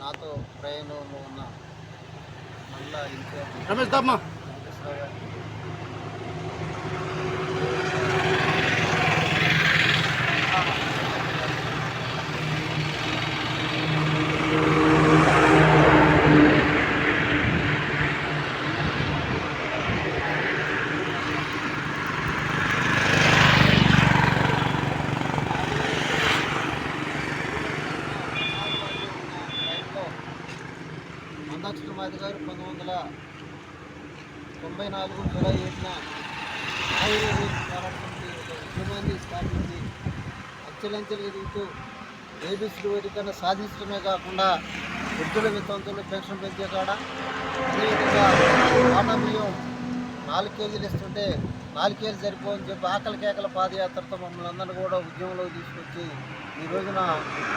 నాతో ప్రయాణంలో ఉన్న మళ్ళా ఇన్ఛార్జ్ రమేష్ దమ్మా వెంకటేశ్వరరావు గారికి, మందాక్షమాది గారు 1994 జూలై 7న ఆయుర్వేద పోరాటంకి ఉద్యమాన్ని స్థాపించి అంచెలంచెలు ఎదుగుతూ ఏబిసిడి వర్గీకరణ సాధించడమే కాకుండా వృద్ధుల వితంతులు పెన్షన్ పెంచే కాడ అదేవిధంగా వాటా బియ్యం 4 కేజీలు ఇస్తుంటే 4 కేజీలు సరిపోని చెప్పి ఆకలి కేకల పాదయాత్రతో మమ్మల్ని అందరినీ కూడా ఉద్యమంలోకి తీసుకొచ్చి ఈ రోజున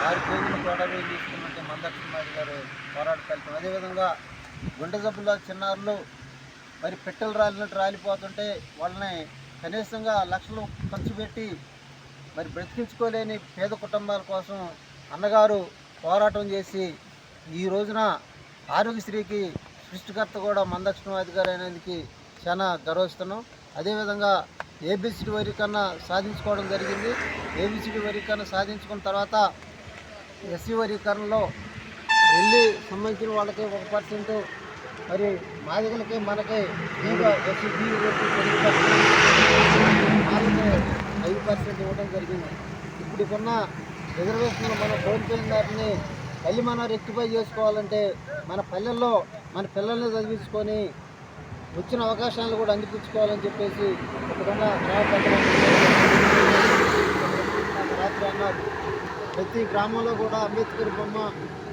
6 కేజీలు వాటా బియ్యం తీసుకున్నట్టే మందాక్షమాది గారు పోరాట ఫలితం. అదేవిధంగా గుండె జబ్బుల చిన్నారులు మరి పెట్టెలు రాలినట్టు రాలిపోతుంటే వాళ్ళని కనీసంగా లక్షలు ఖర్చు పెట్టి మరి బ్రతికించుకోలేని పేద కుటుంబాల కోసం అన్నగారు పోరాటం చేసి ఈ రోజున ఆరోగ్యశ్రీకి సృష్టికర్త కూడా మందాక్షమాది గారు అనేందుకు చాలా గర్వస్తున్నాం. అదేవిధంగా ఏబిసిడి వర్గీకరణ సాధించుకోవడం జరిగింది. ఏబిసిడి వర్గీకరణ సాధించుకున్న తర్వాత ఎస్సీ వర్గీకరణలో వెళ్ళి సంబంధించిన వాళ్ళకి 1%, మరి మాదిగలకి మనకి ఎస్సీ 5% ఇవ్వడం జరిగింది. ఇప్పుడుకున్న రిజర్వేషన్లు మనం కోల్పోయిన దాటిని మళ్ళీ మనం రెక్టిఫై చేసుకోవాలంటే మన పల్లెల్లో మన పిల్లల్ని చదివించుకొని వచ్చిన అవకాశాలను కూడా అందిపుచ్చుకోవాలని చెప్పేసి ఇప్పుడున్న గ్రామ పెద్దలు రాత్రి అన్నారు. ప్రతి గ్రామంలో కూడా అంబేద్కర్ బొమ్మ,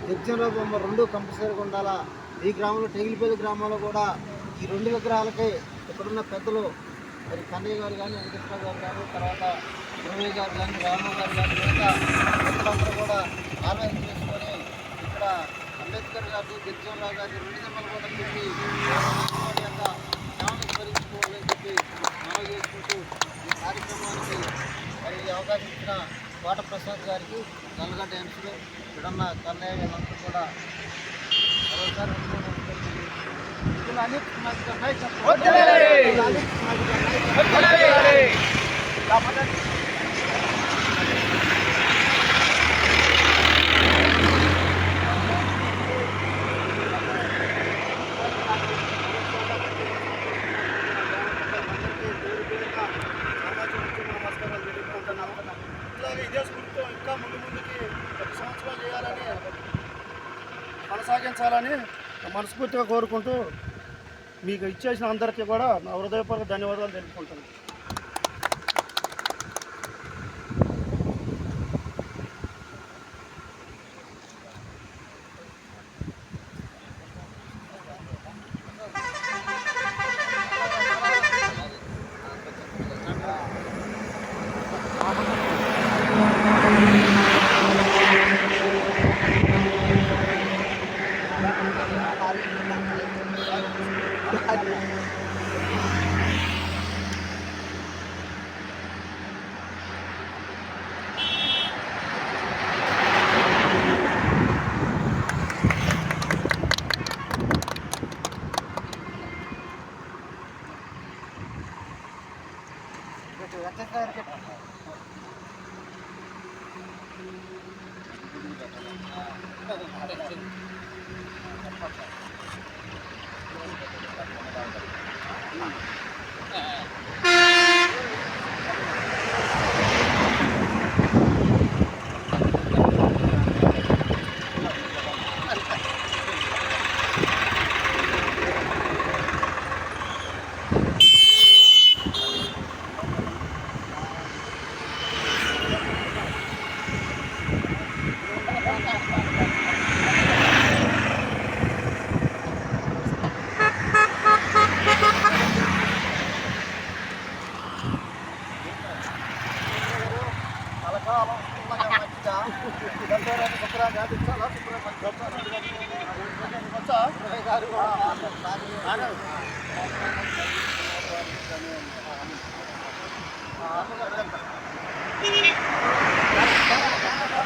జగ్జన్రావు బొమ్మ 2 కంపల్సరీగా ఉండాలా. ఈ గ్రామంలో టెగిలిపల్లి గ్రామంలో కూడా ఈ 2 విగ్రహాలకి ఇక్కడున్న పెద్దలు మరి కన్నయ్య గారు కానీ, వెంకటేశ్వర గారు కానీ, తర్వాత గురవయ్య గారు కానీ, రామరావు గారు కానీ, మిగతా పెద్దలందరూ కూడా ఆలోచన చేసుకొని ఇక్కడ అంబేద్కర్ గారు, జగ్జన్రావు గారి 2 జన్మలు కూడా పెట్టి యొక్క జ్ఞానం స్మరించుకోవాలని చెప్పి మనం చేసుకుంటూ ఈ కార్యక్రమానికి మరి అవకాశం ఇచ్చిన కోట ప్రసాద్ గారికి, నల్లగడ్డ ఎంసీలు, ఇక్కడున్న కన్నయ్య వీళ్ళందరూ కూడా మరోసారి ఇదే స్ఫూర్తితో ఇంకా ముందుకి 10 సంవత్సరాలు చేయాలని, కొనసాగించాలని మనస్ఫూర్తిగా కోరుకుంటూ మీకు ఇచ్చేసిన అందరికీ కూడా నా హృదయపూర్వక ధన్యవాదాలు తెలుపుకుంటున్నాను.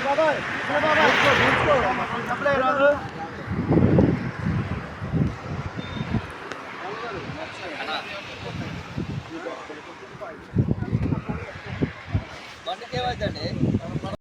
బాబాయ్ ఏమైందండి